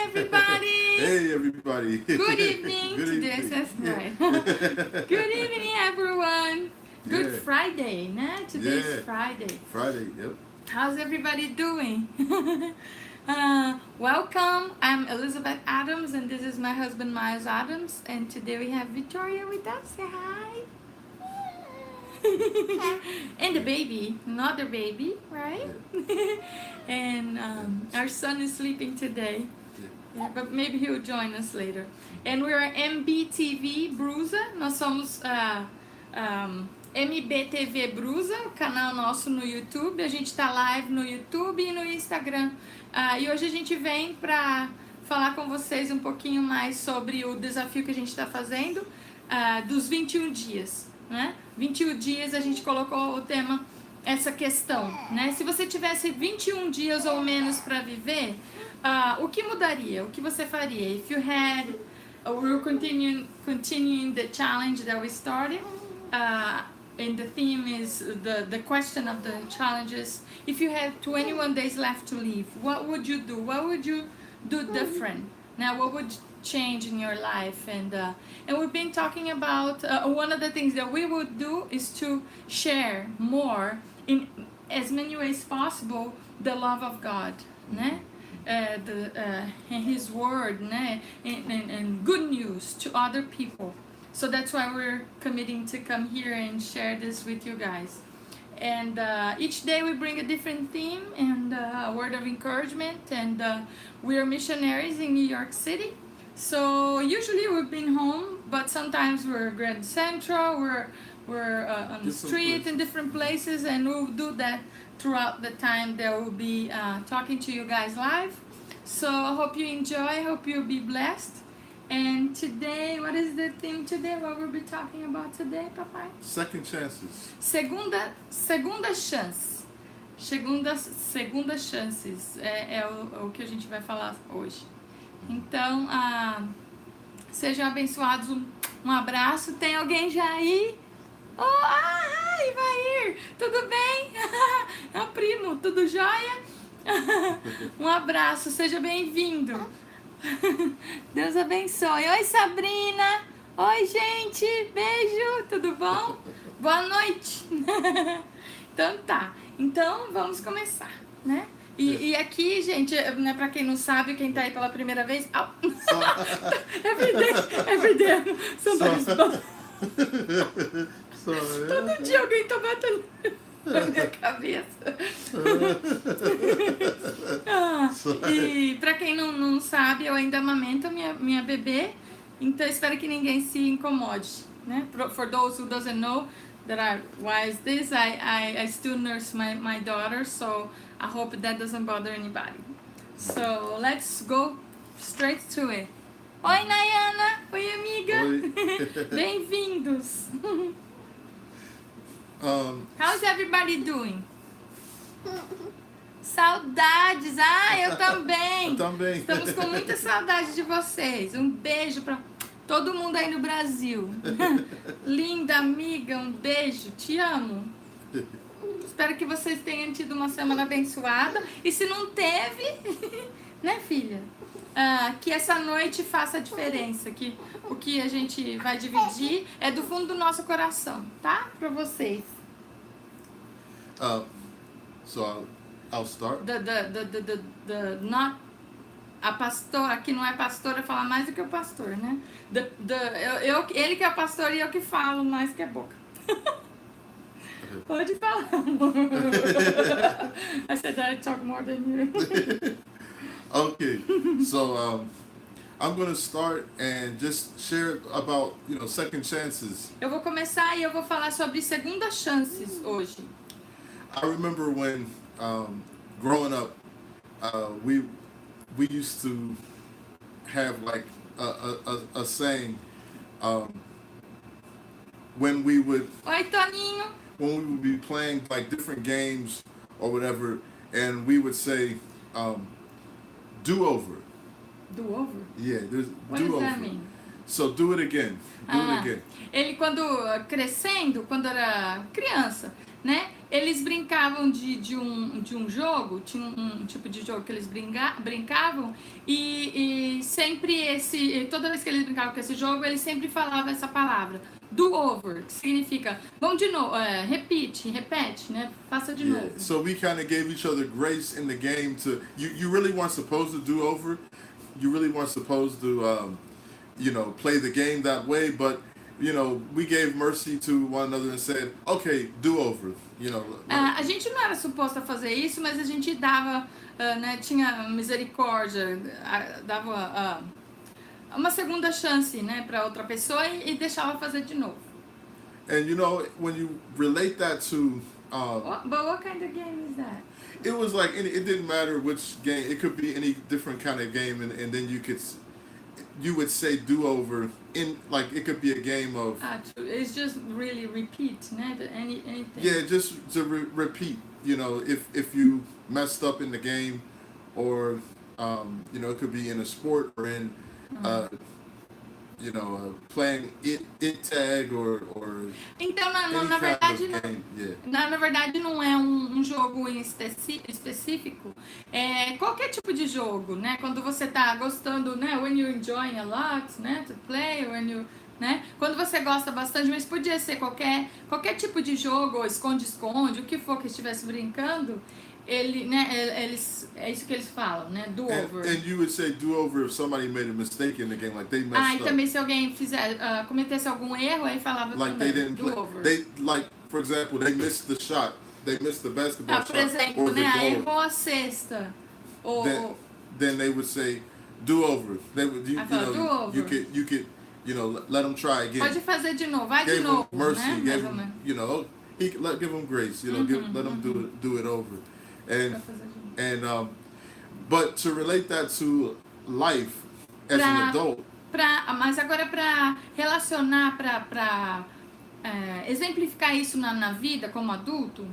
everybody! Hey, everybody! Good evening! Good Today evening. says right. Good evening, everyone! Good Yeah. Friday, né? Today's Yeah. Friday. Friday, yep. How's everybody doing? Welcome. I'm Elizabeth Adams, and this is my husband Miles Adams. And today we have Victoria with us. Say hi. And the baby, another baby, right? And our son is sleeping today. Yeah, but maybe he'll join us later. And we're MBTV BRUSA. Nós somos MBTV BRUSA, o canal nosso no YouTube. A gente tá live no YouTube e no Instagram. E hoje a gente vem para falar com vocês um pouquinho mais sobre o desafio que a gente está fazendo dos 21 dias, né? 21 dias a gente colocou o tema, essa questão, né? Se você tivesse 21 dias ou menos para viver, o que mudaria? O que você faria? If you had, we're continuing the challenge that we started, and the theme is the question of the challenges. If you had 21 days left to live, what would you do? What would you do different? Now, what would change in your life? And we've been talking about one of the things that we would do is to share more in as many ways possible the love of God, né? And His word, né? And good news to other people. So that's why we're committing to come here and share this with you guys. And each day we bring a different theme and a word of encouragement. And we are missionaries in New York City. So usually we've been home, but sometimes we're Grand Central, we're on the street in different places, and we'll do that throughout the time that we'll be talking to you guys live. So I hope you enjoy, I hope you'll be blessed. And today, what is the theme today? What we'll be talking about today, papai? Second chances. Segunda chance. Segunda chances é o que a gente vai falar hoje. Então, sejam abençoados. Um abraço. Tem alguém já aí? Ai, vai ir. Tudo bem? É o primo. Tudo jóia? Um abraço. Seja bem-vindo. Deus abençoe. Oi, Sabrina. Oi, gente. Beijo. Tudo bom? Boa noite. Então tá. Então vamos começar, né? E aqui, gente, né, pra quem não sabe, quem tá aí pela primeira vez... Oh. Every day. Somebody's Todo dia alguém tá batendo na minha cabeça. E pra quem não sabe, eu ainda amamento minha bebê, então espero que ninguém se incomode, né? For those who doesn't know that why is this, I still nurse my daughter, so I hope that doesn't bother anybody. So let's go straight to it. Oi, Nayana. Oi, amiga. Oi. Bem-vindos. How's everybody doing? Saudades. Eu também. Eu também. Estamos com muita saudade de vocês. Um beijo para todo mundo aí no Brasil. Linda amiga, um beijo. Te amo. Espero que vocês tenham tido uma semana abençoada. E se não teve, né, filha? Que essa noite faça a diferença. Que o que a gente vai dividir é do fundo do nosso coração, tá? Para vocês. So I'll start. Not a pastora, que não é pastora, fala mais do que o pastor, né? Ele que é pastor e eu que falo mais que a boca. Pode falar, amor. I said that I talk more than you. Okay, so I'm going to start and just share about, second chances. Eu vou começar e eu vou falar sobre segundas chances hoje. I remember when growing up, we used to have like a saying when we would Oi, Toninho. When we would be playing like different games or whatever, and we would say do over. Do over? Yeah, there's What do does over. that mean? So do it again. Do it again. Ele quando crescendo, quando era criança, né? eles brincavam de um jogo, tinha um tipo de jogo que eles brincavam, e sempre toda vez que eles brincavam com esse jogo, eles sempre falavam essa palavra, do over, que significa, vamos de novo, repete, né? Faça de novo. So we kind of gave each other grace in the game to, you really weren't supposed to do over, you really weren't supposed to, play the game that way, but we gave mercy to one another and said, okay, do over. A gente não era suposto a fazer isso, mas a gente dava, né, tinha misericórdia, dava uma segunda chance, né, para outra pessoa e deixava fazer de novo. And when you relate that to, but what kind of game is that? It was like it didn't matter which game. It could be any different kind of game, and then you would say do over in, like, it could be a game of. It's just really repeat, né? Anything. Yeah, just to repeat. If you messed up in the game, or it could be in a sport or in playing it tag or. Então na verdade na verdade não é um jogo em específico, é qualquer tipo de jogo, né? Quando você tá gostando, né? When you're enjoying a lot, né? To play, when you, né? Quando você gosta bastante, mas podia ser qualquer tipo de jogo, ou esconde-esconde, o que for que estivesse brincando. Eles, é isso que eles falam, né? Do over. And you would say do over if somebody made a mistake in the game, like they messed up. E também se alguém cometesse algum erro, aí falava like também, they didn't do play. over. They, like, for example, they missed the shot. They missed the basketball por exemplo, shot or the goal. Errou a cesta. Then they would say do over. They would, do over. You could, let them try again. Pode fazer de novo, vai de novo, mercy, né? gave him, give them grace. Let them do it over. But to relate that to life as an adult. Mas agora para relacionar, para exemplificar isso na vida como adulto.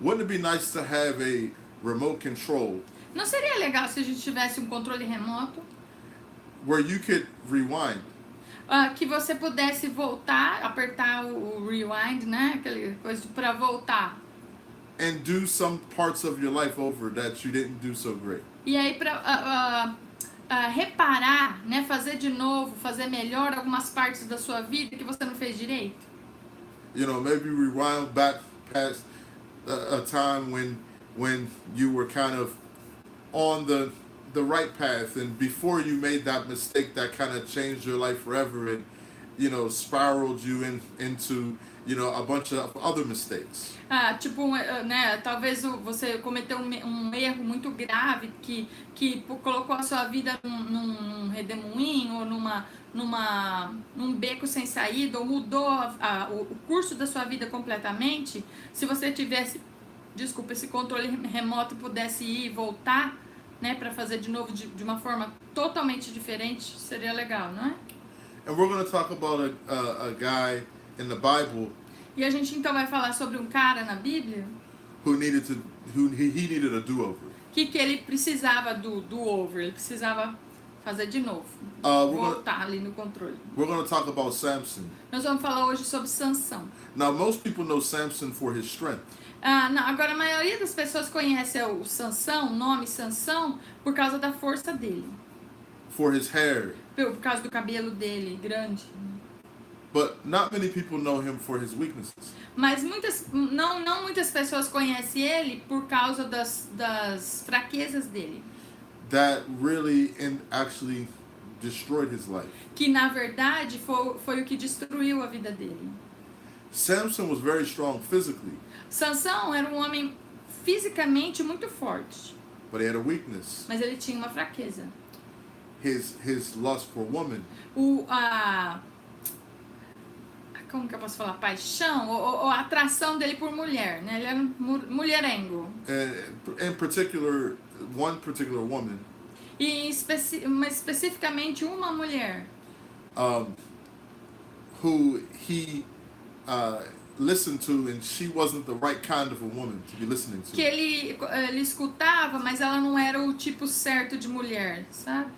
Wouldn't it be nice to have a remote control? Não seria legal se a gente tivesse um controle remoto? Where you could rewind. Que você pudesse voltar, apertar o rewind, né? Aquela coisa para voltar. And do some parts of your life over that you didn't do so great. E aí para reparar, né, fazer de novo, fazer melhor algumas partes da sua vida que você não fez direito. Maybe rewind back past a time when you were kind of on the right path, and before you made that mistake that kind of changed your life forever and spiraled you into a bunch of other mistakes. Né, talvez você cometeu um erro muito grave que colocou a sua vida num redemoinho ou num beco sem saída, ou mudou o curso da sua vida completamente. Se você tivesse, esse controle remoto, pudesse ir e voltar, né, para fazer de novo de uma forma totalmente diferente, seria legal, não é? And we're going to talk about a guy in the Bible. E a gente então vai falar sobre um cara na Bíblia he needed a do-over. Que ele precisava do over, ele precisava fazer de novo, voltar ali no controle. We're going to talk about Samson. Nós vamos falar hoje sobre Sansão. Now, most people know Samson for his strength. Agora a maioria das pessoas conhece o Sansão, o nome Sansão, por causa da força dele. For his hair. Por causa do cabelo dele grande. But not many people know him for his weaknesses. Mas não muitas pessoas conhecem ele por causa das fraquezas dele. That really and actually destroyed his life. Que na verdade foi o que destruiu a vida dele. Samson was very strong physically. Sansão era um homem fisicamente muito forte. But he had a weakness. Mas ele tinha uma fraqueza. His lust for women. Como que eu posso falar? Paixão ou a atração dele por mulher, né? Ele era mulherengo. In particular, one particular woman. E especificamente uma mulher. Who he listened to, and she wasn't the right kind of a woman to be listening to. Que ele escutava, mas ela não era o tipo certo de mulher, sabe?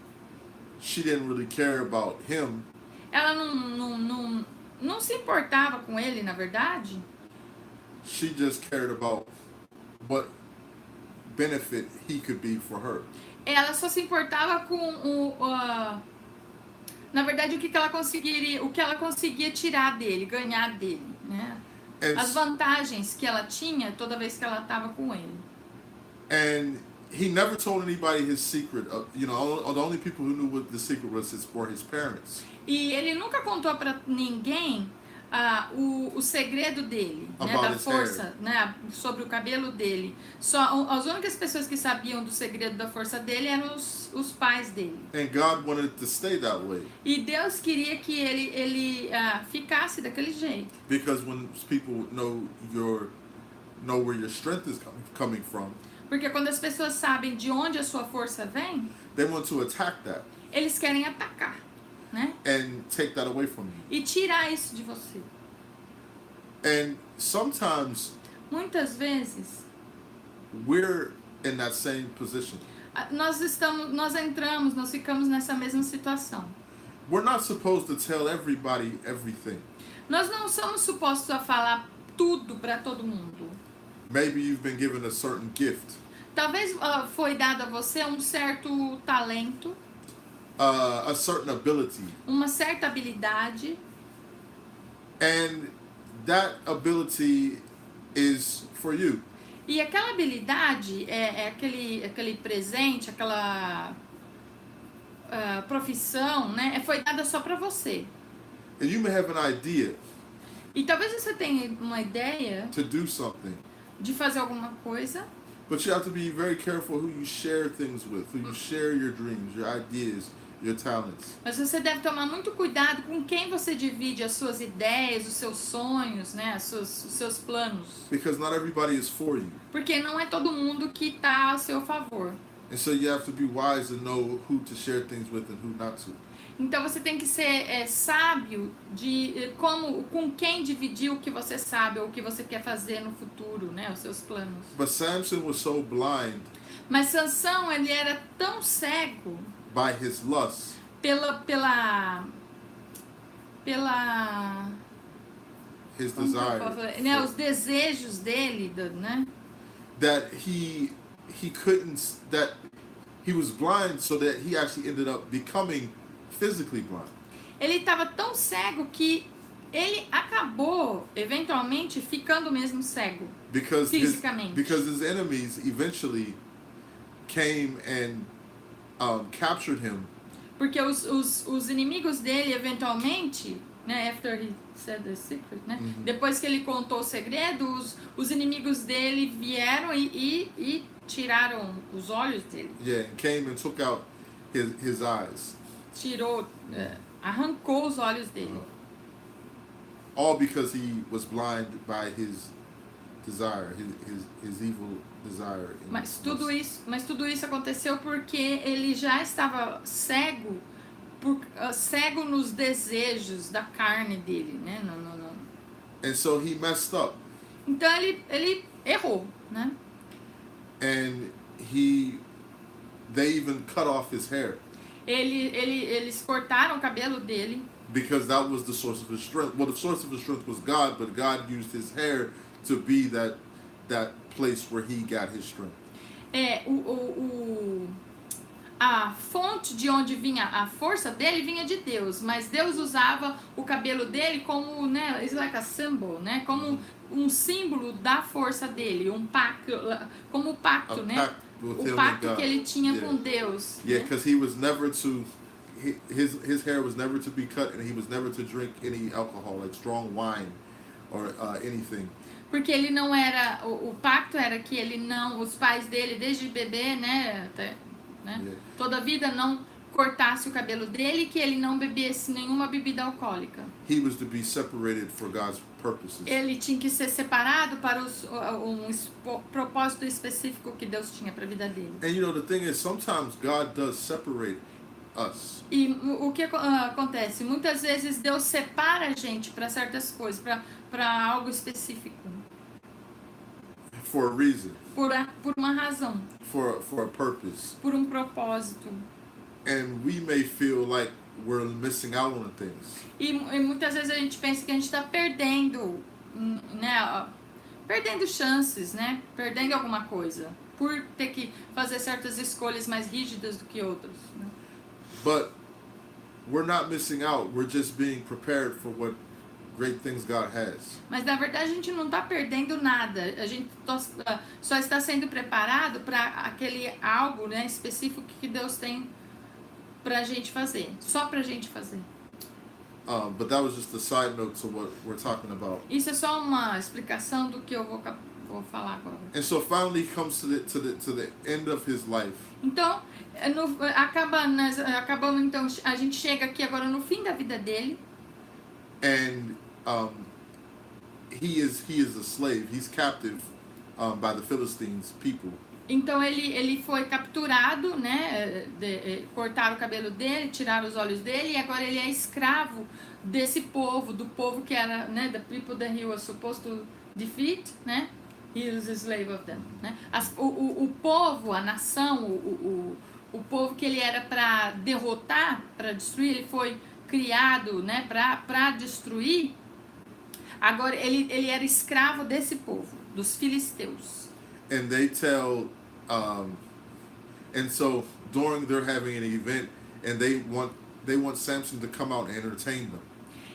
She didn't really care about him. Ela não se importava com ele, na verdade. She just cared about what benefit he could be for her. Ela só se importava com na verdade o que ela conseguia tirar dele, ganhar dele, né? As vantagens que ela tinha toda vez que ela estava com ele. And he never told anybody his secret. The only people who knew what the secret was for his parents. E ele nunca contou para ninguém o segredo dele, né, da força, né, sobre o cabelo dele. Só as únicas pessoas que sabiam do segredo da força dele eram os pais dele. And God wanted it to stay that way. E Deus queria que ele ficasse daquele jeito. Because when people know where your strength is coming from. Porque quando as pessoas sabem de onde a sua força vem, they want to attack that. Eles querem atacar, né? And take that away from you. E tirar isso de você. And sometimes, muitas vezes, we're in that same position. Nós ficamos nessa mesma situação. We're not supposed to tell everybody everything. Nós não somos supostos a falar tudo para todo mundo. Maybe you've been given a certain gift. Talvez foi dado a você um certo talento. A certain ability. Uma certa habilidade. And that ability is for you. E aquela habilidade é aquele presente, aquela profissão, né? Foi dada só para você. And you may have an idea. E talvez você tenha uma ideia. To do something. De fazer alguma coisa. But you have to be very careful who you share things with, who you share your dreams, your ideas, your talents. Mas você deve tomar muito cuidado com quem você divide as suas ideias, os seus sonhos, né, os seus planos. Because not everybody is for you. Porque não é todo mundo que está a seu favor. And so you have to be wise and know who to share things with and who not to. Então você tem que ser sábio de com quem dividir o que você sabe ou o que você quer fazer no futuro, né, os seus planos. But Samson was so blind. Mas Sansão, ele era tão cego. By his lust. His desire. Né, os desejos dele, né? That he was blind, so that he actually ended up becoming physically blind. Ele estava tão cego que ele acabou eventualmente ficando mesmo cego. Fisicamente. Because his enemies eventually came and captured him. Porque os inimigos dele eventualmente, né, after he said the secret, né, depois que ele contou o segredo, os inimigos dele vieram e tiraram os olhos dele. Yeah, and came and took out his eyes. Arrancou os olhos dele. All because he was blind by his desire, his evil desire. Mas tudo isso aconteceu porque ele já estava cego, cego nos desejos da carne dele, né? Não. And so he messed up. Então ele errou, né? And they even cut off his hair. Eles cortaram o cabelo dele. Because that was the source of his strength. Well, the source of his strength was God, but God used his hair to be that place where he got his strength. A fonte de onde vinha a força dele vinha de Deus, mas Deus usava o cabelo dele como, né, it's like a symbol, né, como um símbolo da força dele, como o pacto, né? O pacto que ele tinha com Deus. Yeah, because he was never to, his hair was never to be cut, and he was never to drink any alcohol, like strong wine or anything. Porque ele não era, o pacto era que ele não, os pais dele desde bebê, né, yeah. Toda a vida não cortasse o cabelo dele, que ele não bebesse nenhuma bebida alcoólica. He was to be separated for God's purposes. Ele tinha que ser separado para um propósito específico que Deus tinha para a vida dele. And the thing is, sometimes God does separate us. E o que acontece? Muitas vezes Deus separa a gente para certas coisas, para algo específico. For a reason. Por uma razão. For a purpose. Por um propósito. And we may feel like we're missing out on things. E muitas vezes a gente pensa que a gente está perdendo, né, perdendo chances, né? Perdendo alguma coisa, por ter que fazer certas escolhas mais rígidas do que outras, né? But we're not missing out. We're just being prepared for what great things God has. Mas na verdade a gente não está perdendo nada. A gente só está sendo preparado para aquele algo, né, específico que Deus tem pra gente fazer, só pra gente fazer. But that was just a side note to what we're talking about. Isso é só uma explicação do que eu vou falar agora. And so finally he comes to the end of his life. Então, acabamos então, a gente chega aqui agora no fim da vida dele. And he is a slave. He's captive by the Philistines people. Então ele foi capturado, né? Cortaram o cabelo dele, tiraram os olhos dele, e agora ele é escravo desse povo, do povo que era, né? The people that he was supposed to defeat, né? He was a slave of them, né? O povo, a nação, o povo que ele era para derrotar, para destruir, ele foi criado, né? Para destruir. Agora ele era escravo desse povo, dos filisteus. And they tell, and so during they're having an event, and they want Samson to come out and entertain them.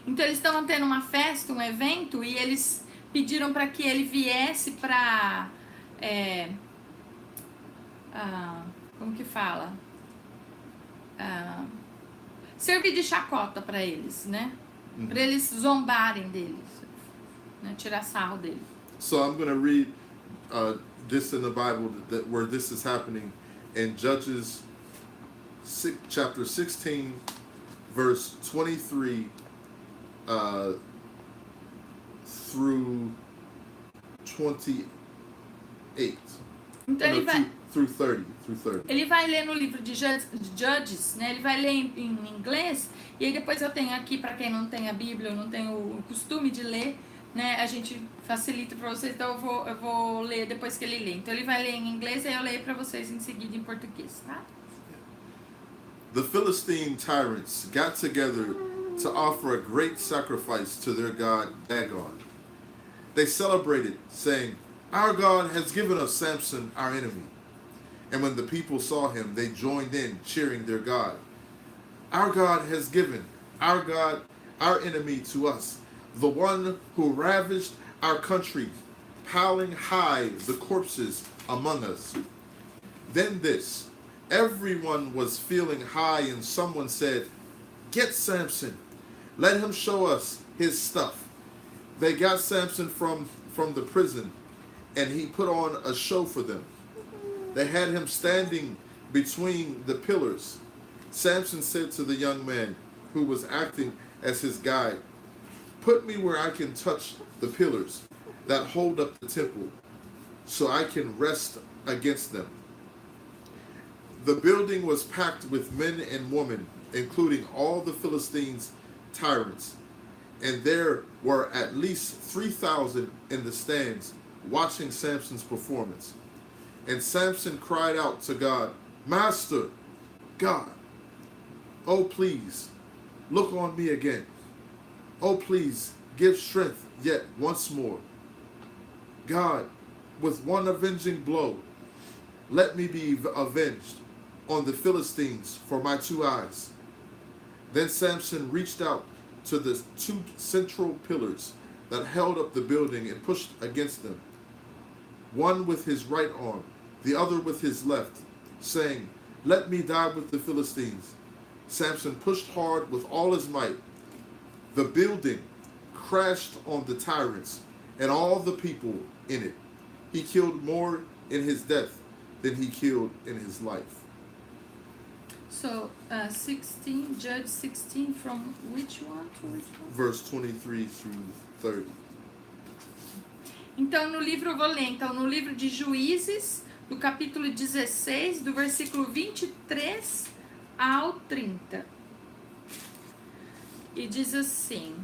Então eles estavam tendo uma festa, um evento, e eles pediram para que ele viesse para, como que fala, servir de chacota para eles, né? Para eles zombarem deles, né? Tirar sarro deles. So I'm going to read this in the Bible where this is happening in Judges chapter 16 verse 23 through 28. Então ele vai through 30. Ele vai ler no livro de Judges, né? Ele vai ler em inglês, e aí depois eu tenho aqui, para quem não tem a Bíblia, eu não tenho o costume de ler, né? A gente facilita para vocês, então eu vou ler depois que ele lê. Então ele vai ler em inglês, e eu leio para vocês em seguida em português, tá? The Philistine tyrants got together to offer a great sacrifice to their god Dagon. They celebrated, saying, "Our God has given us Samson, our enemy." And when the people saw him, they joined in, cheering their God. "Our God has given our God, our enemy, to us, the one who ravished our country, piling high the corpses among us." Then this, everyone was feeling high, and someone said, "Get Samson, let him show us his stuff." They got Samson from the prison, and he put on a show for them. They had him standing between the pillars. Samson said to the young man who was acting as his guide, "Put me where I can touch the pillars that hold up the temple, so I can rest against them." The building was packed with men and women, including all the Philistines' tyrants, and there were at least 3,000 in the stands watching Samson's performance. And Samson cried out to God, "Master, God, oh please, look on me again. Oh please, give strength yet once more. God, with one avenging blow, let me be avenged on the Philistines for my 2 eyes." Then Samson reached out to the 2 central pillars that held up the building and pushed against them, one with his right arm, the other with his left, saying, "Let me die with the Philistines." Samson pushed hard with all his might. The building crashed on the tyrants and all the people in it. He killed more in his death than he killed in his life. So, 16, Judge 16, from which one to which one? Verse 23 through 30. Então, no livro, eu vou ler, então, no livro de Juízes, do capítulo 16, do versículo 23 ao 30. E diz assim: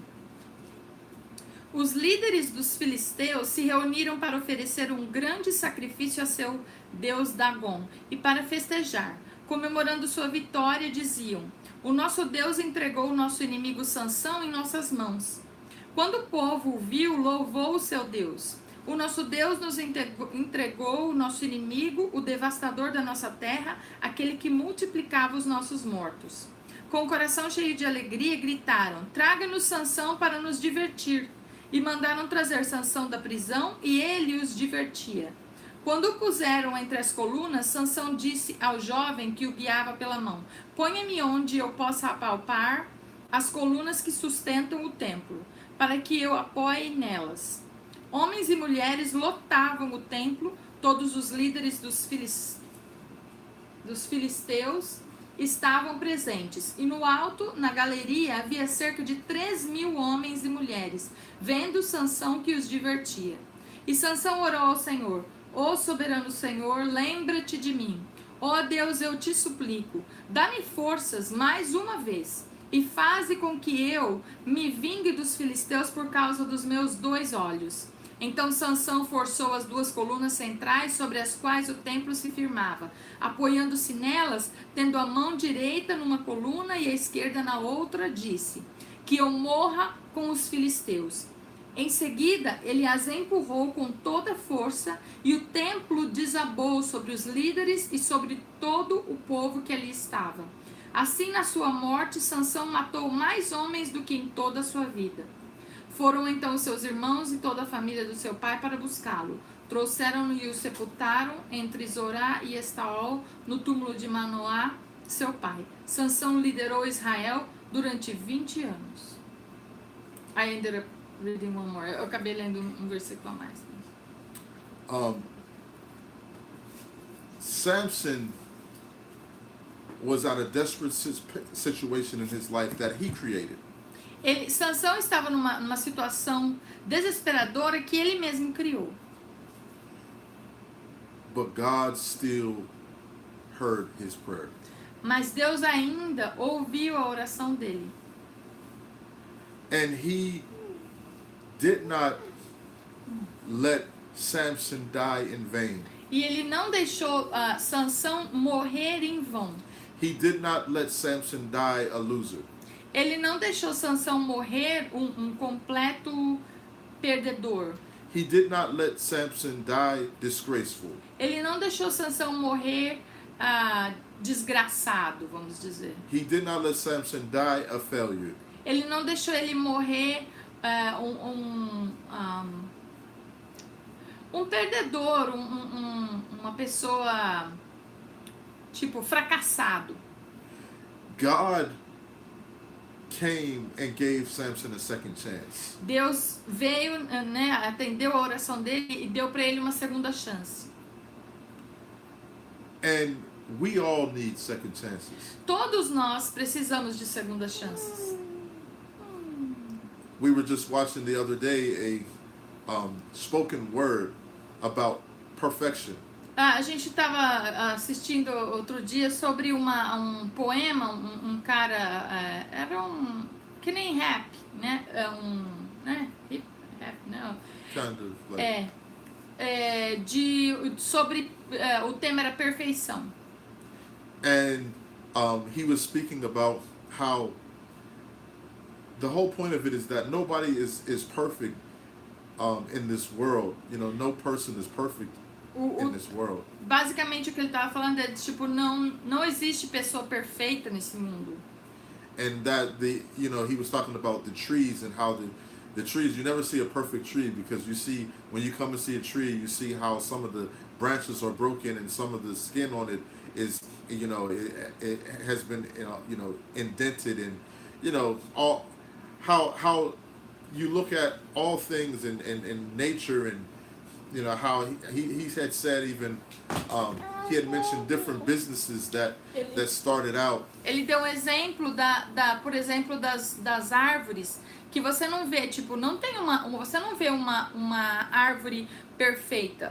Os líderes dos filisteus se reuniram para oferecer um grande sacrifício a seu deus Dagon e para festejar. Comemorando sua vitória, diziam: "O nosso Deus entregou o nosso inimigo Sansão em nossas mãos." Quando o povo o viu, louvou o seu Deus. O nosso Deus nos entregou o nosso inimigo, o devastador da nossa terra, aquele que multiplicava os nossos mortos. Com o coração cheio de alegria, gritaram: traga-nos Sansão para nos divertir. E mandaram trazer Sansão da prisão, e ele os divertia. Quando o puseram entre as colunas, Sansão disse ao jovem que o guiava pela mão: ponha-me onde eu possa apalpar as colunas que sustentam o templo, para que eu apoie nelas. Homens e mulheres lotavam o templo, todos os líderes dos filisteus estavam presentes. E no alto, na galeria, havia cerca de 3.000 homens e mulheres, vendo Sansão que os divertia. E Sansão orou ao Senhor: ó soberano Senhor, lembra-te de mim. Ó Deus, eu te suplico, dá-me forças mais uma vez, e faze com que eu me vingue dos filisteus por causa dos meus 2 olhos. Então Sansão forçou as 2 colunas centrais sobre as quais o templo se firmava, apoiando-se nelas, tendo a mão direita numa coluna e a esquerda na outra, disse: que eu morra com os filisteus. Em seguida, ele as empurrou com toda a força, e o templo desabou sobre os líderes e sobre todo o povo que ali estava. Assim, na sua morte, Sansão matou mais homens do que em toda a sua vida. Foram então seus irmãos e toda a família do seu pai para buscá-lo. Trouxeram-no e o sepultaram entre Zorá e Estaol, no túmulo de Manoá, seu pai. Sansão liderou Israel durante 20 anos. I ended up reading one more. Eu acabei lendo um versículo a mais. Samson was at a desperate situation in his life that he created. Sansão estava numa situação desesperadora que ele mesmo criou. But God still heard his prayer. Mas Deus ainda ouviu a oração dele. And he did not let Samson die in vain. E ele não deixou Sansão morrer em vão. He did not let Samson die a loser. Ele não deixou Sansão morrer um completo perdedor. He did not let Samson die disgraceful. Ele não deixou Sansão morrer desgraçado, vamos dizer. He did not let Samson die a failure. Ele não deixou ele morrer um perdedor, uma pessoa tipo fracassado. God came and gave Samson a second chance. Deus veio, né, atendeu a oração dele e deu para ele uma segunda chance. And we all need second chances. Todos nós precisamos de segundas chances. We were just watching the other day a spoken word about perfection. A gente estava assistindo outro dia sobre um poema, um cara, era que nem rap, né? Hip rap, não. Kind of like, sobre o tema era perfeição. And he was speaking about how the whole point of it is that nobody is perfect in this world. You know, no person is perfect in this world. Basicamente o que ele estava falando é tipo não existe pessoa perfeita nesse mundo. And that he was talking about the trees and how the trees, you never see a perfect tree because you see, when you come and see a tree, you see how some of the branches are broken and some of the skin on it is, it has been, indented, and, all how you look at all things in nature, and, how he had said even, he had mentioned different businesses that started out. Ele deu um exemplo por exemplo, das árvores, que você não vê, tipo, você não vê uma árvore perfeita,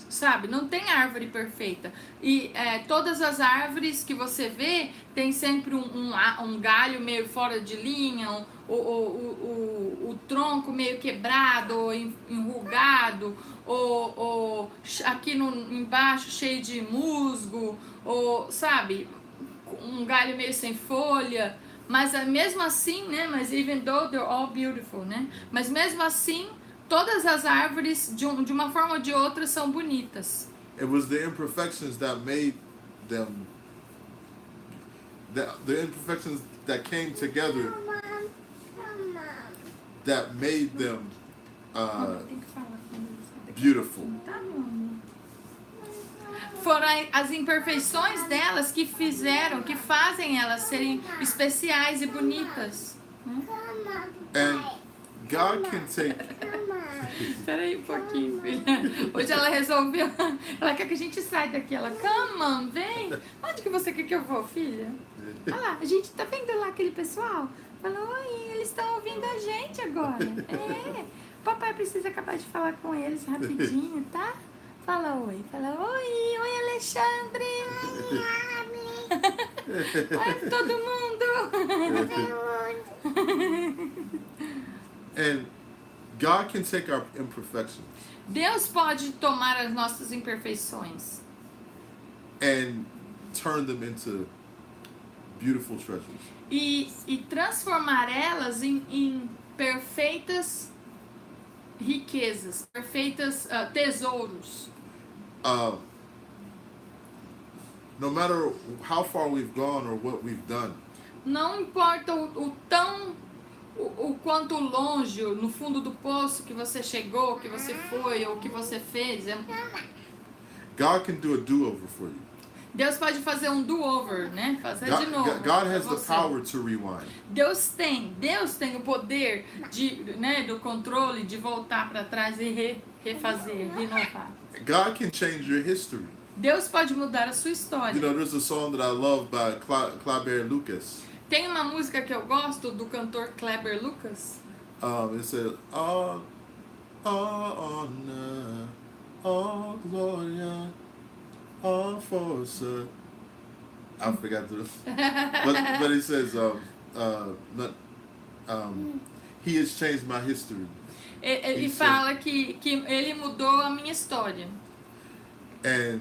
sabe? Não tem árvore perfeita. E todas as árvores que você vê tem sempre um galho meio fora de linha, o tronco meio quebrado, ou enrugado, ou aqui embaixo cheio de musgo, ou, sabe, um galho meio sem folha. Mas mesmo assim, né? Mas even though they're all beautiful, né? Mas mesmo assim, todas as árvores, de uma forma ou de outra, são bonitas. It was the imperfections that made them, the imperfections that came together that made them beautiful. Foram as imperfeições delas que fizeram, que fazem elas serem especiais e bonitas. And God can take... Espera aí um pouquinho, filha. Hoje ela resolveu, ela quer que a gente saia daqui. Ela, come on, vem. Onde que você quer que eu vou, filha? Olha lá, a gente tá vendo lá aquele pessoal? Fala, oi, eles estão ouvindo a gente agora. É, papai precisa acabar de falar com eles rapidinho, tá? Fala oi, oi Alexandre. Oi todo mundo. And God can take our imperfections Deus pode tomar as nossas imperfeições and turn them into beautiful treasures. e transformar elas em perfeitas riquezas, perfeitas tesouros. No matter how far we've gone or what we've done, Não importa o quanto longe, no fundo do poço que você chegou, que você foi ou que você fez. God can do a do-over for you. Deus pode fazer um do-over, né? Fazer de novo. God has the você. power to rewind. Deus tem o poder do controle de voltar para trás e refazer, renovar. God can change your history. Deus pode mudar a sua história. You know, there's a song that I love by Kleber Lucas. Tem uma música que eu gosto do cantor Kleber Lucas. It says, all honor, all glory, all force. I forgot to. but it says, he has changed my history. Ele fala que ele mudou a minha história. And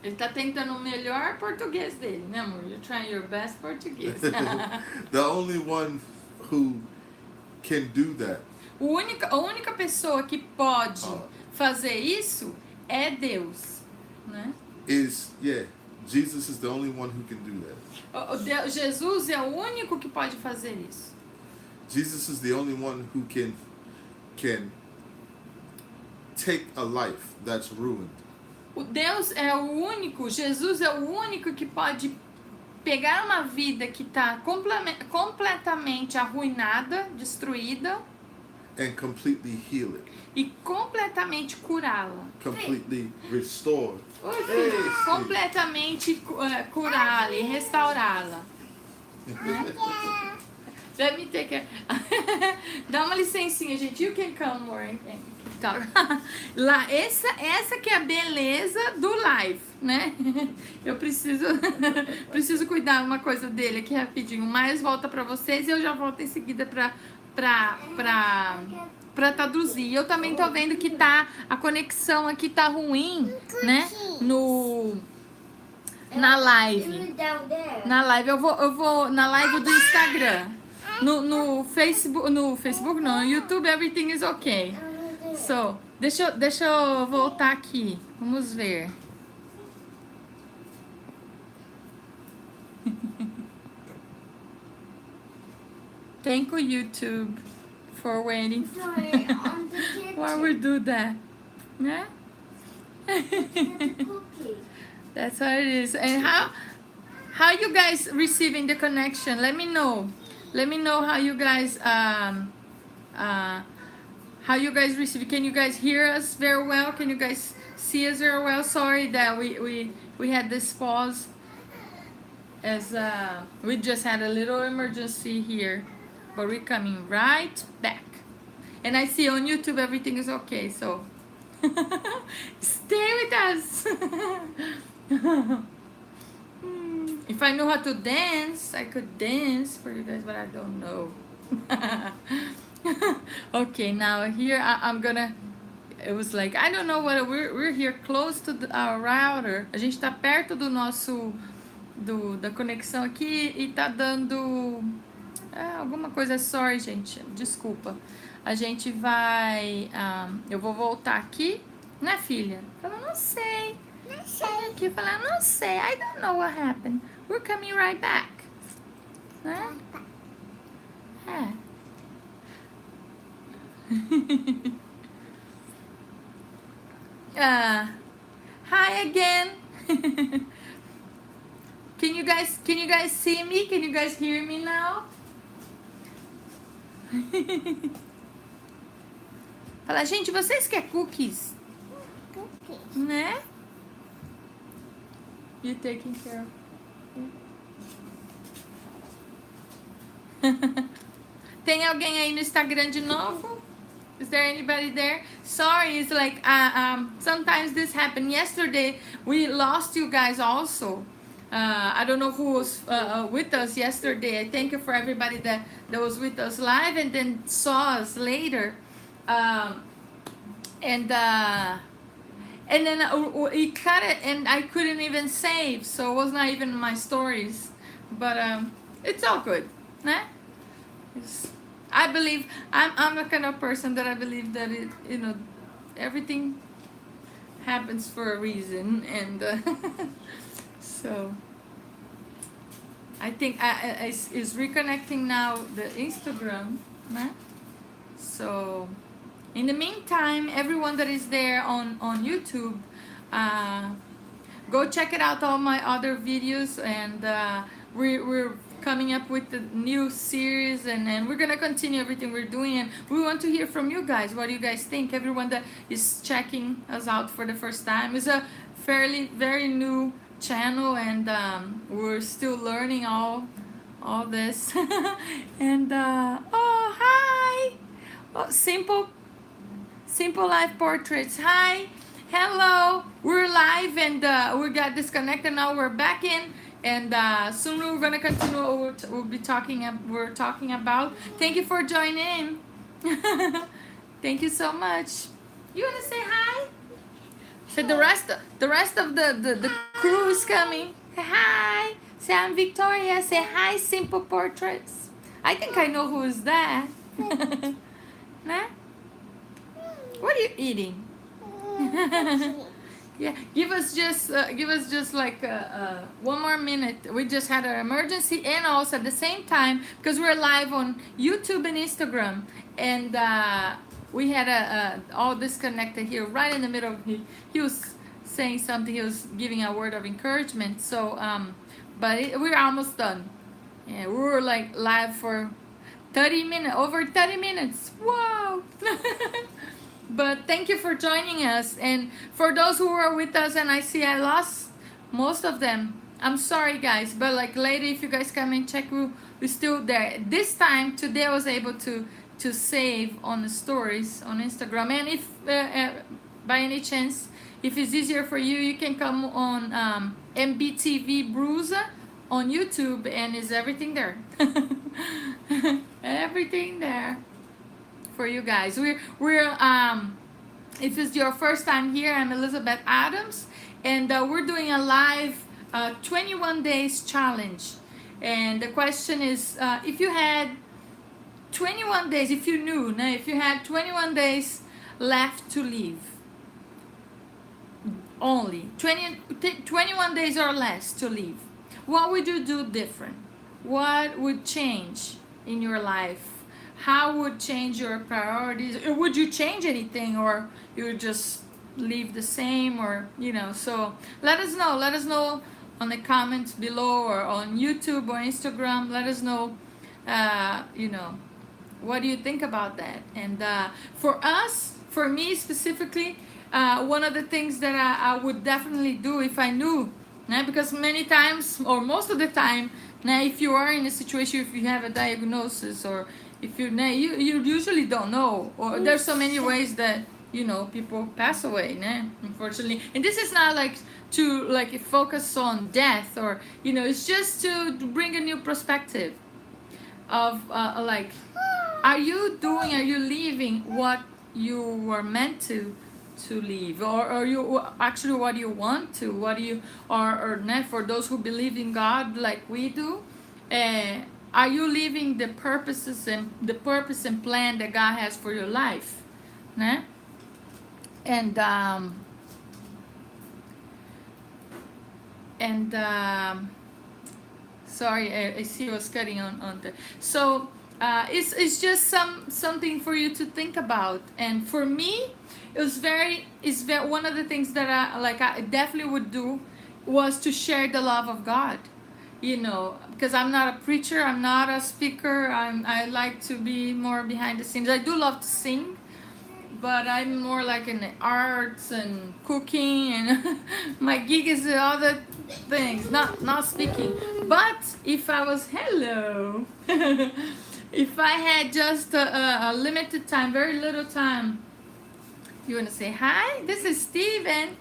ele tá tentando o melhor português dele, né, amor? You're trying your best português. the only one who can do that. A única pessoa que pode fazer isso é Deus, né? Jesus is the only one who can do that. Jesus é o único que pode fazer isso. Jesus is the only one who can take a life that's ruined. Jesus é o único que pode pegar uma vida que está completamente arruinada, destruída, and completely heal it. E completamente curá-la. Completely restore. Completamente curá-la e restaurá-la. Let me take a... Dá uma licencinha, gente. You can come more. Lá, essa que é a beleza do live, né? Eu preciso cuidar uma coisa dele aqui rapidinho. Mas volta pra vocês e eu já volto em seguida pra traduzir. Eu também tô vendo que a conexão aqui tá ruim, né? Na live. Na live. Eu vou na live do Instagram. No Facebook não, no YouTube everything is okay. So, deixa eu voltar aqui. Vamos ver. Thank you, YouTube, for waiting. While we do that. Yeah? That's what it is. And how you guys receiving the connection? Let me know. Let me know how you guys receive. Can you guys hear us very well? Can you guys see us very well? Sorry that we had this pause, as we just had a little emergency here, but we're coming right back. And I see on YouTube everything is okay, so stay with us. If I knew how to dance, I could dance for you guys, but I don't know. Okay, now here I'm gonna. It was like, I don't know what we're here close to our router. A gente tá perto do nosso da conexão aqui e tá dando alguma coisa, sorry, gente, desculpa. A gente vai, eu vou voltar aqui, né, filha? Fala, não sei. Não sei. Aqui, falar, não sei, I don't know what happened. We're coming right back. Né? É. Hi again. Can you guys see me? Can you guys hear me now? Fala, gente, vocês querem cookies? Cookies. Né? You taking care of. Tem alguém aí no Instagram de novo? Is there anybody there? Sorry, it's like sometimes this happened. Yesterday we lost you guys also. I don't know who was with us yesterday. I thank you for everybody that was with us live and then saw us later. And then it cut it and I couldn't even save, so it was not even my stories. But it's all good, né? I believe I'm the kind of person that I believe that it, everything happens for a reason, and so I think is reconnecting now the Instagram, né? So in the meantime, everyone that is there on YouTube, go check it out, all my other videos, and we're coming up with the new series, and we're gonna continue everything we're doing, and we want to hear from you guys. What do you guys think? Everyone that is checking us out for the first time, is a very new channel, and we're still learning all this. And oh, hi. Oh, simple life portraits. Hi, hello, we're live, and we got disconnected, now we're back in, and soon we're gonna continue what we're talking about. Thank you for joining. Thank you so much. You wanna say hi? So the rest of the crew is coming. Say hi. Say I'm Victoria. Say hi, Simple Portraits. I think I know who is that. Nah? What are you eating? Yeah, give us just like one more minute. We just had an emergency, and also at the same time, because we're live on YouTube and Instagram, and we had all disconnected here right in the middle. He was saying something. He was giving a word of encouragement. So, we're almost done. Yeah, we were like live for 30 minutes, over 30 minutes. Wow. But thank you for joining us, and for those who were with us, and I see I lost most of them. I'm sorry, guys, but like later, if you guys come and check, we're still there. This time, today, I was able to save on the stories on Instagram, and if by any chance, if it's easier for you, you can come on MBTV BRUSA on YouTube, and is everything there. Everything there for you guys. We're if it's your first time here, I'm Elizabeth Adams, and we're doing a live 21 days challenge, and the question is, if you had 21 days, if you knew, if you had 21 days left to live, only 21 days or less to live, what would you do different? What would change in your life? How would change your priorities? Would you change anything, or you would just leave the same, or so let us know on the comments below, or on YouTube or Instagram. Let us know what do you think about that. And for me specifically, one of the things that I would definitely do if I knew, because many times, or most of the time, if you are in a situation, if you have a diagnosis, or if you usually don't know, or there's so many ways that people pass away, unfortunately. And this is not like to focus on death, or it's just to bring a new perspective of are you leaving what you were meant to leave, or you actually what you want to, what do you or for those who believe in God like we do, are you living the purpose and plan that God has for your life, né? And sorry, I see I was cutting on the. So it's just something for you to think about. And for me, it's very one of the things that I definitely would do was to share the love of God. You know, because I'm not a preacher, I'm not a speaker. I like to be more behind the scenes. I do love to sing, but I'm more like in the arts and cooking, and my gig is the other things, not speaking. But if I was if I had just a limited time, very little time, you want to say hi? This is Steven.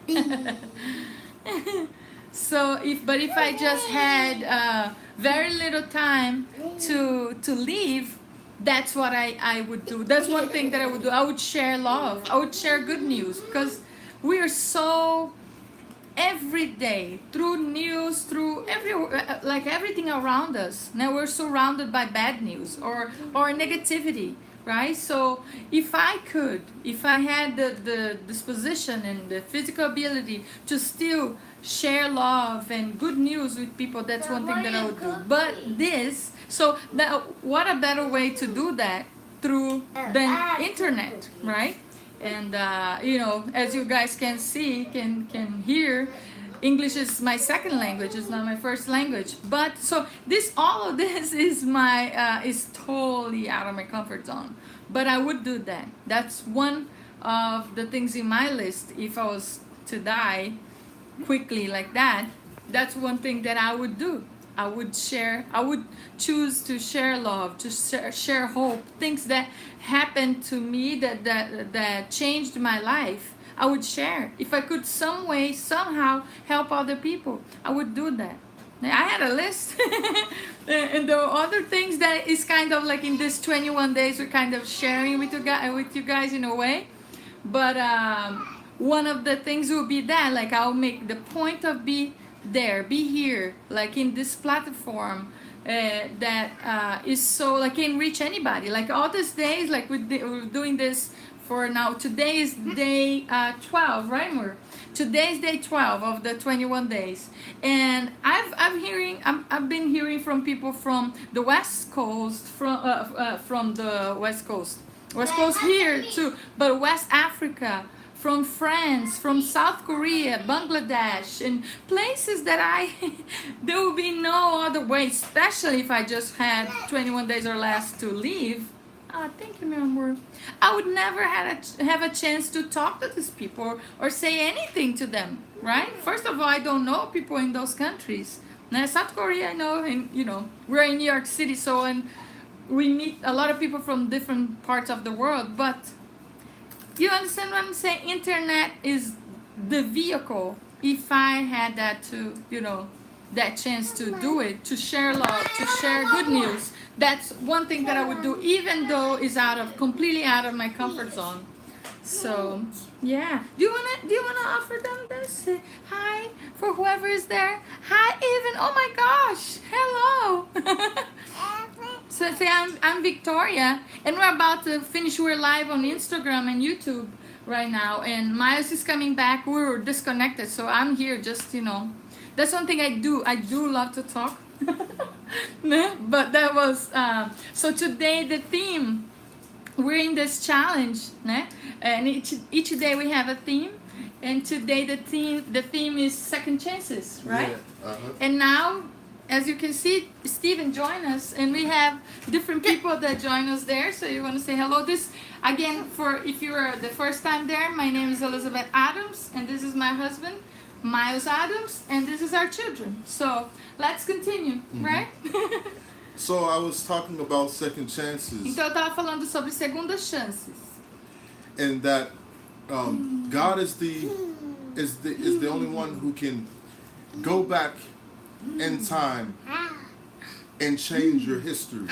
So if I just had very little time to live, that's what I would do. That's one thing that I would do. I would share love. I would share good news, because we are so every day through news, through everything around us. Now we're surrounded by bad news or negativity, right? So if I had the disposition and the physical ability to still share love and good news with people, that's one thing that I would do. But what a better way to do that than internet, right? And you know, as you guys can see, can hear, English is my second language. It's not my first language. But so all of this is is totally out of my comfort zone. But I would do that. That's one of the things in my list. If I was to die quickly like that, that's one thing that I would do. I would choose to share love, to share hope, things that happened to me that changed my life. I would share. If I could some way, somehow help other people, I would do that. I had a list. And the other things that is kind of like in this 21 days, we're kind of sharing with you guys in a way. But one of the things will be that, like, I'll make the point of be here, like in this platform that is so, like, can reach anybody. Like all these days, like we're doing this for now. Today is day 12, right? Today's day 12 of the 21 days, and I've been hearing from people from the West Coast, from the West Coast here too, but West Africa, from France, from South Korea, Bangladesh, and places that there will be no other way, especially if I just had 21 days or less to leave. Thank you, my amor. I would never have a chance to talk to these people or say anything to them, right? First of all, I don't know people in those countries. Now, South Korea, I know, and you know, we're in New York City, so and we meet a lot of people from different parts of the world, but you understand what I'm saying? Internet is the vehicle. If I had that that chance to do it, to share love, to share good news, that's one thing that I would do, even though it's completely out of my comfort zone. So yeah, do you wanna offer them this? Say hi for whoever is there. Hi, Evan. Oh my gosh, hello. So say I'm Victoria, and we're about to finish. We're live on Instagram and YouTube right now, and Miles is coming back. We were disconnected, so I'm here. Just that's one thing I do. I do love to talk. But that was so today the theme. We're in this challenge, and each day we have a theme, and today the theme is second chances, right? Yeah. And now, as you can see, Steven joined us, and we have different people that join us there. So you want to say hello? This again, for if you are the first time there, my name is Elizabeth Adams, and this is my husband, Miles Adams, and this is our children. So let's continue, right? So I was talking about second chances. Então eu estava falando sobre segundas chances. And that God is the only one who can go back in time and change your history.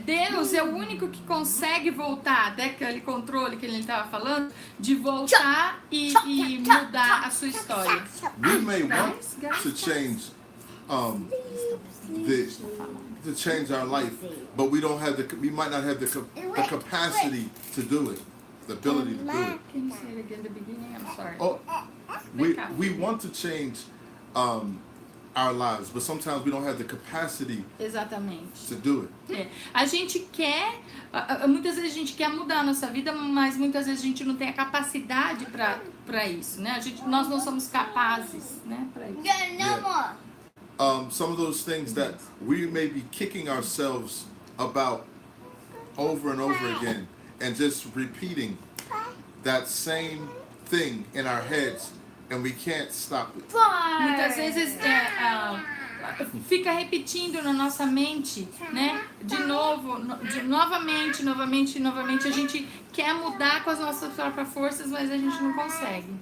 Deus é o único que consegue voltar, daquele controle que ele estava falando, de voltar e mudar a sua história. We may want to change to change our life, but we might not have the capacity to do it, the ability to do it. Can you say it again at the beginning? I'm sorry. Oh, we want to change our lives, but sometimes we don't have the capacity Exatamente. to do it. É. A gente quer, muitas vezes a gente quer mudar a nossa vida, mas muitas vezes a gente não tem a capacidade para isso, né? Nós não somos capazes, né, para isso. Yeah. Some of those things that we may be kicking ourselves about over and over again and just repeating that same thing in our heads and we can't stop it. Muitas vezes fica repetindo na nossa mente, né? Novamente, a gente quer mudar com as nossas próprias forças, mas a gente não consegue.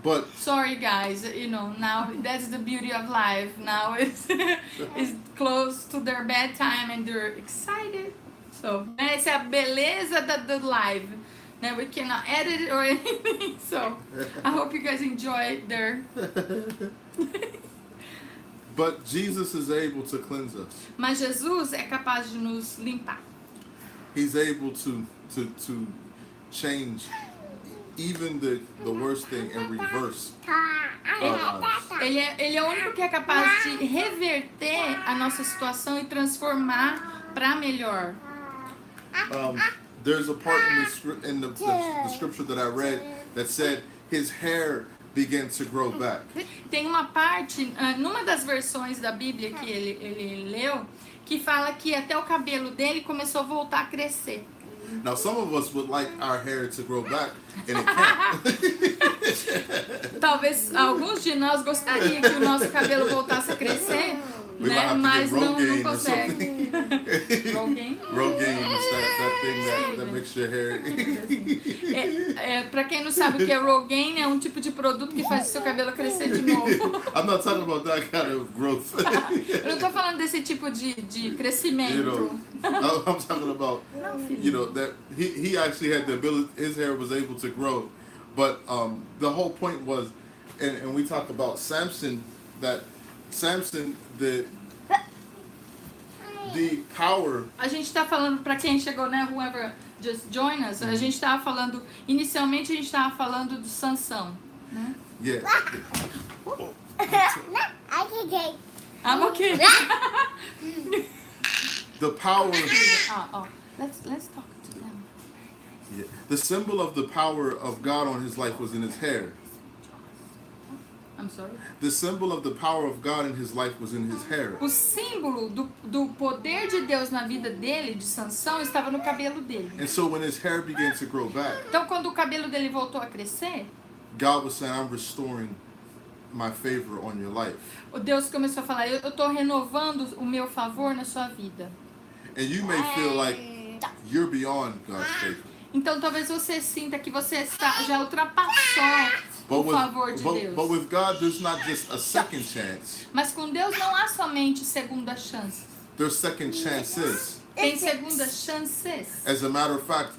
But sorry guys, now that's the beauty of life. Now it's close to their bedtime and they're excited. So, essa é a beleza do live. Now we cannot edit it or anything. So, I hope you guys enjoy their But Jesus is able to cleanse us. Mas Jesus é capaz de nos limpar. He's able to change even the worst thing and reverse our lives. Ele é o único que é capaz de reverter a nossa situação e transformar para melhor. There's a part in the scripture that I read that said his hair began to grow back. Tem uma parte, numa das versões da Bíblia que ele leu, que fala que até o cabelo dele começou a voltar a crescer. Now, some of us would like our hair to grow back, and it can't. Talvez alguns de nós gostariam que o nosso cabelo voltasse a crescer, né? Mas não consegue. Rogaine? Rogaine is that thing that makes your hair. Pra quem não sabe o que é Rogaine, é um tipo de produto que faz o seu cabelo crescer de novo. I'm not talking about that kind of growth. Eu não tô falando desse tipo de crescimento. I'm talking about, that he actually had the ability, his hair was able to grow. But the whole point was, and we talk about Samson, the power. A gente tá falando, pra quem chegou, né, whoever just joined us, a gente tava falando, inicialmente a gente tava falando do Sansão, né? Yeah. I'm okay. The power. Let's talk to them. Yeah. The symbol of the power of God on his life was in his hair. I'm sorry? The symbol of the power of God in his life was in his hair. O símbolo do poder de Deus na vida dele, de Sansão, estava no cabelo dele. And so when his hair began to grow back, então quando o cabelo dele voltou a crescer, God was saying, I'm restoring my favor on your life. O Deus começou a falar, eu estou renovando o meu favor na sua vida. And you may feel like you're beyond God's favor. Então talvez você sinta que você já ultrapassou o favor de Deus. But with God, there's not just a second chance. Mas com Deus não há somente segunda chance. There's second chances. Tem segundas chances. As a matter of fact,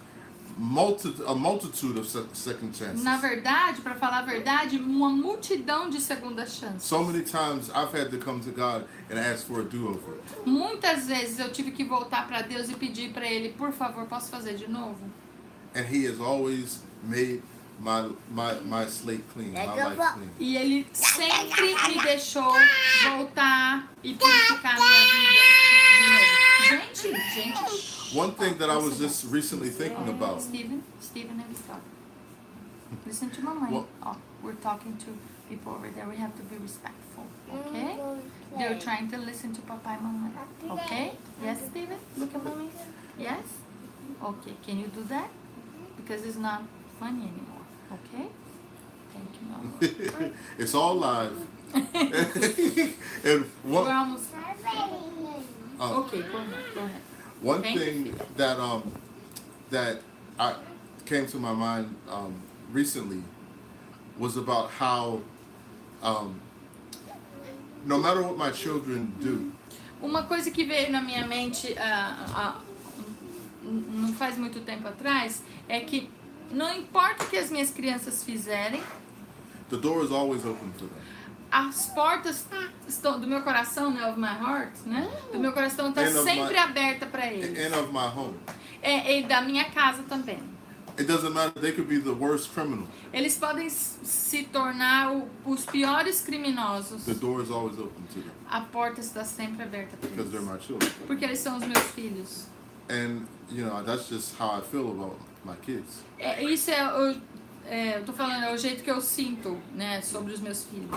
a multitude of second chances. Na verdade, para falar a verdade, uma multidão de segundas chances. So many times I've had to come to God and ask for a do-over. Muitas vezes eu tive que voltar para Deus e pedir para Ele, por favor, posso fazer de novo? And He has always made my slate clean, my life clean. E Ele sempre me deixou voltar e purificar minha vida de novo. Gente. One thing that I was just recently thinking about. Stephen, let me stop. Listen to Mama. Oh, we're talking to people over there. We have to be respectful, okay? They're trying to listen to Papa and Mama. Okay? Yes, Stephen? Look at Mommy. Yes? Okay, can you do that? Because it's not funny anymore, okay? Thank you, Mama. It's all live. And we're almost... Okay, go ahead. One thing that I came to my mind recently was about how no matter what my children do. Uma coisa que veio na minha mente não faz muito tempo atrás é que não importa o que as minhas crianças fizerem, the door is always open for them. as portas estão do meu coração, né, of my heart, né? Do meu coração está sempre aberta para eles. And of my home. E da minha casa também. It doesn't matter. They could be the worst criminal. Eles podem se tornar os piores criminosos. The door is always open to them. A porta está sempre aberta para Because eles. they're my children. Porque eles são os meus filhos. And you know, that's just how I feel about my kids. Isso eu tô falando, é o jeito que eu sinto, né, sobre os meus filhos.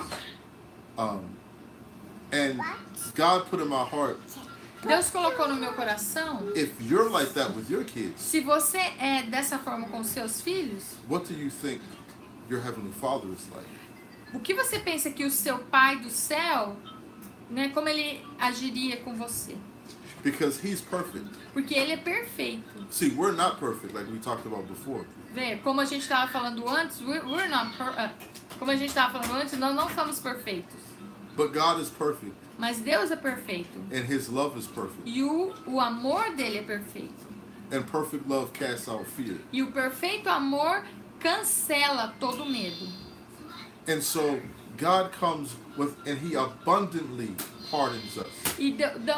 And God put in my heart, Deus colocou no meu coração, if you're like that with your kids, se você é dessa forma com seus filhos, what do you think your Heavenly Father is like? o que você pensa que o seu Pai do céu, né, como ele agiria com você? Because He's perfect. Porque ele é perfeito. See, we're not perfect, like we talked about before. Vê, como a gente estava falando antes, como a gente estava falando antes, nós não somos perfeitos. But God is perfect. Mas Deus é perfeito. And His love is perfect. E o amor dele é perfeito. And perfect love casts out fear. E o perfeito amor cancela todo medo. And so God comes with, and He abundantly pardons us. E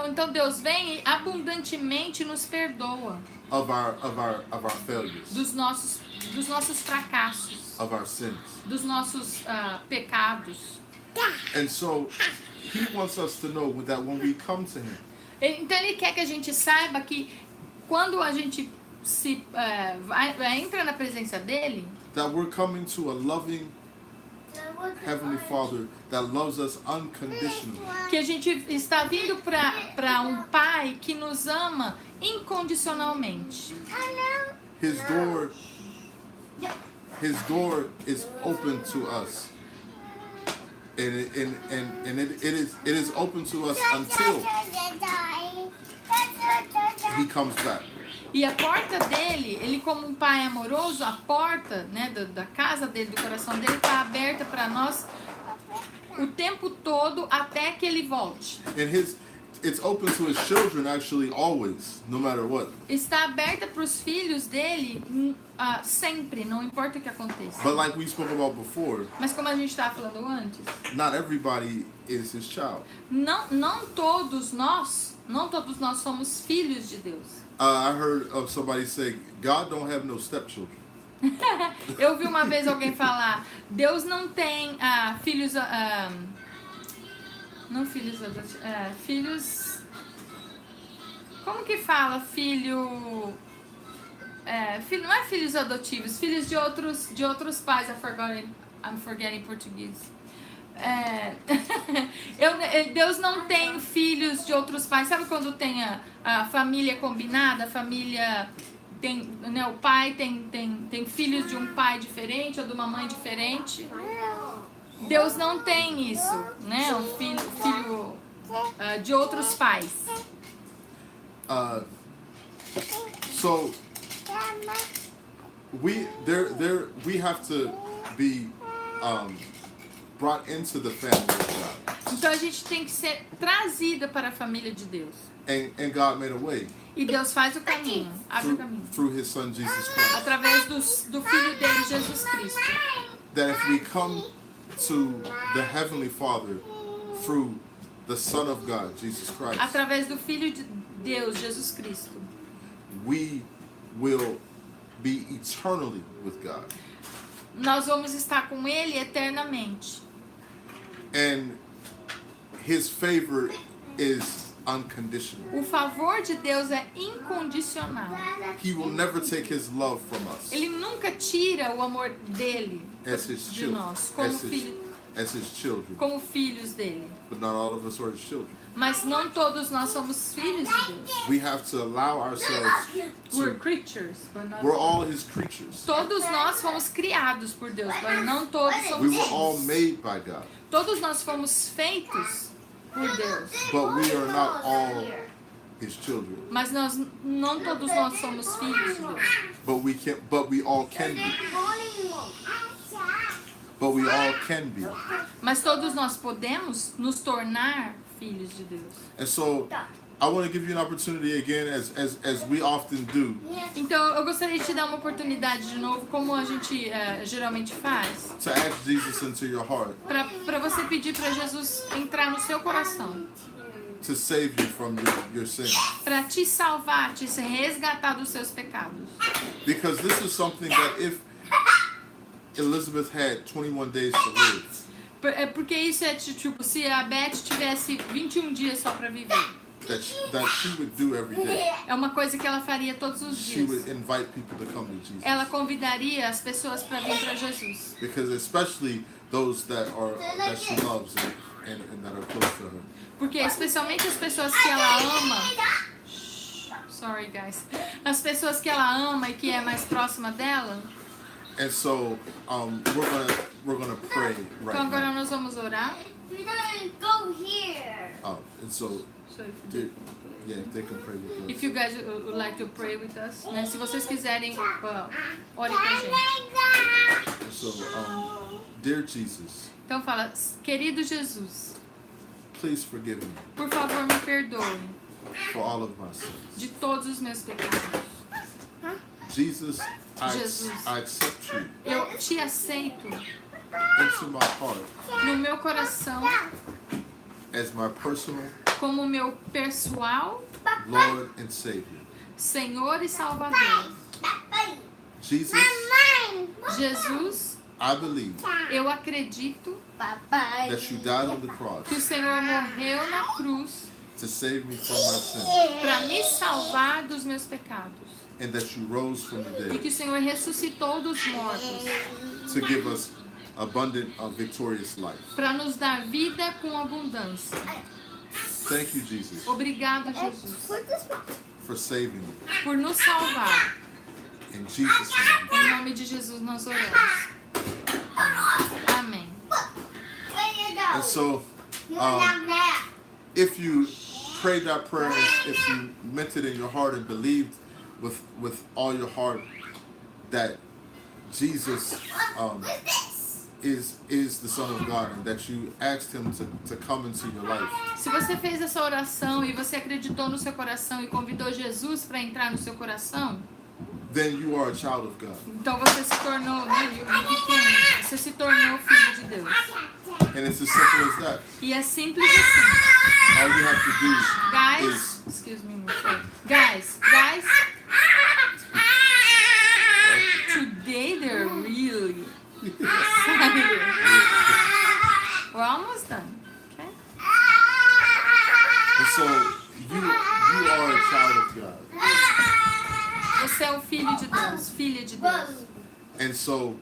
então Deus vem e abundantemente nos perdoa Of our failures. dos nossos fracassos, Of our sins. dos nossos pecados. And so He wants us to know that when we come to Him, Então ele quer que a gente saiba que quando a gente entra na presença dele, that we're coming to a loving Heavenly Father that loves us unconditionally. que a gente está vindo para um Pai que nos ama incondicionalmente. His door is open to us. And it is open to us until He comes back. E a porta dele, ele como um pai amoroso, a porta, né, da casa dele, do coração dele, está aberta para nós o tempo todo até que ele volte. And it's open to His children actually always, no matter what. Está aberta para os filhos dele sempre, não importa o que aconteça. But like we spoke about before, Mas como a gente estava falando antes, not everybody is His child. não todos nós somos filhos de Deus. I heard of somebody say, God don't have no stepchildren. Eu vi uma vez alguém falar, Deus não tem filhos, não filhos adotivos, filhos, como que fala filho, não é filhos adotivos, filhos de outros pais, I'm forgetting português. Deus não tem filhos de outros pais. Sabe quando tem a família combinada, a família tem, né, o pai tem filhos de um pai diferente ou de uma mãe diferente? Deus não tem isso, né? Um filho de outros pais. So we have to be brought into the family of God. Então a gente tem que ser trazida para a família de Deus. And God made a way. E Deus faz o caminho, abre o caminho. Through His Son Jesus Christ. Através do Filho dele, Jesus Cristo. That if we come to the Heavenly Father through the Son of God, Jesus Christ. Através do Filho de Deus, Jesus Cristo. We will be eternally with God. Nós vamos estar com Ele eternamente. And His favor is unconditional. O favor de Deus é incondicional. He will never take His love from us. Ele nunca tira o amor dele de nós, as His children. Como filhos dele. But not all of us are His children. Mas não todos nós somos filhos de Deus. We have to allow ourselves We're creatures, but not we're all His creatures. Todos nós fomos criados por Deus, mas não todos somos We were filhos. all made by God. Todos nós fomos feitos por Deus. But we are not all His children. Mas não todos nós somos filhos de Deus. But we all can be. But we all can be. Mas todos nós podemos nos tornar filhos de Deus. And so I want to give you an opportunity again, as we often do, Então, eu gostaria de te dar uma oportunidade de novo, como a gente geralmente faz, to ask Jesus into your heart, para você pedir para Jesus entrar no seu coração, to save you from your sins. para te salvar, te resgatar dos seus pecados. Because this is something that if Elizabeth had 21 days to live, Porque isso é tipo, se a Beth tivesse 21 dias só para viver, that she would do every day. é uma coisa que ela faria todos os She dias. would invite people to come to Jesus. Ela convidaria as pessoas para vir para Jesus. Because especially those that she loves and that are close to her. Porque especialmente as pessoas que ela ama, sorry guys, as pessoas que ela ama e que é mais próxima dela. And so we're gonna pray right Então agora now. nós vamos orar. We're gonna go here. And so they can pray with us. If you guys would like to pray with us, né? Se vocês quiserem, orem com a gente. And so, dear Jesus, Então fala, querido Jesus, please forgive me por favor me perdoe for all of my sins. de todos os meus pecados. Jesus, Jesus. I accept you Eu te aceito into my heart no meu coração as my personal como meu pessoal Lord and Savior. Senhor e Salvador. Jesus, Jesus, I believe eu acredito that you died on the cross que o Senhor morreu na cruz to save me from my sins, para me salvar dos meus pecados. and that you rose from the E dead que o Senhor ressuscitou dos mortos to give us abundant, victorious life. para nos dar vida com abundância. Thank you, Jesus, Obrigado, Jesus, for saving me. por nos salvar. In Jesus' name. Em nome de Jesus nós oramos. Amém. And so, if you prayed that prayer, if you meant it in your heart and believed with all your heart that Jesus is the Son of God and that you asked Him to come into your life, Se você fez essa oração e você acreditou no seu coração e convidou Jesus para entrar no seu coração, then you are a child of God. então você se tornou, você se tornou filho de Deus. And it's as simple as that. E é simples assim. All you have to do Guys, excuse me, guys, today they're really excited. We're almost done, okay? And so you are a child of God. Você é um filho de Deus, filha de Deus. And so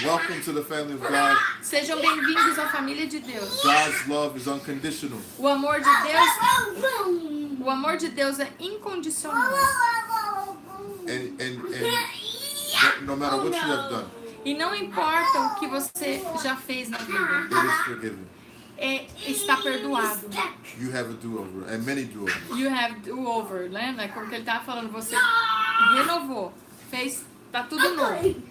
welcome to the family of God. Sejam bem-vindos à família de Deus. God's love is unconditional. O amor de Deus é incondicional. And no matter what you have done, E não importa o que você já fez na vida, it is forgiven. está perdoado. You have a do-over, and many do-overs. You have do-over, né? Como que ele estava falando, você renovou, fez, tá tudo novo.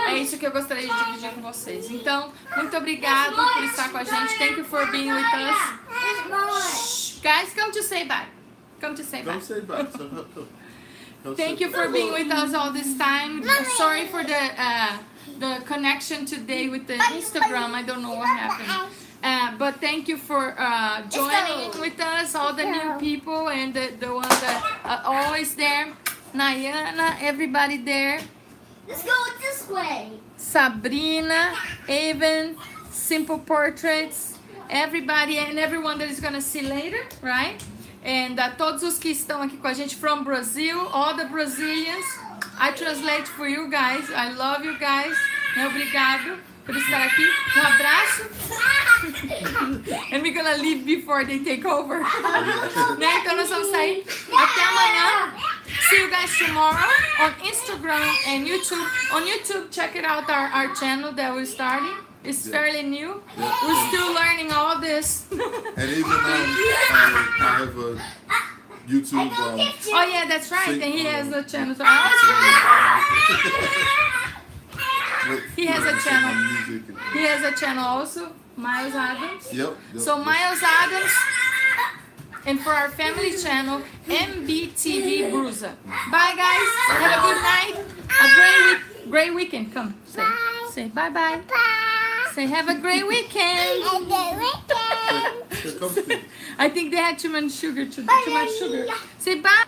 É isso que eu gostaria de dividir com vocês. Então, muito obrigado por estar com a gente. Thank you for being with us. Guys, come to say bye. Come to say bye. Don't say bye. Thank you for being with us all this time. Sorry for the connection today with the Instagram. I don't know what happened. But thank you for joining with us, all the new people and the ones that are always there. Nayana, everybody there. Let's go this way. Sabrina, Evan, Simple Portraits, everybody and everyone that is going to see later, right? And todos os que estão aqui com a gente from Brazil, all the Brazilians, I translate for you guys. I love you guys. Obrigado por estar aqui. Um abraço. And we're gonna leave before they take over. Né? Então nós vamos sair. Até amanhã. See you guys tomorrow on Instagram and YouTube. On YouTube, check it out, our channel that we're starting. It's fairly new. We're still learning all this. And even I have a YouTube. Oh yeah, that's right. And he has a channel. So He has a on channel. music and- He has a channel also, Miles Adams. Yep. So Miles Adams, and for our family channel, MBTV BRUSA. Bye guys. Have a good night. A great weekend. Come. Say. Bye. Say bye bye. Bye. Say have a great weekend. And the weekend. Here comes the- I think they had too much sugar. Too much sugar. Say bye.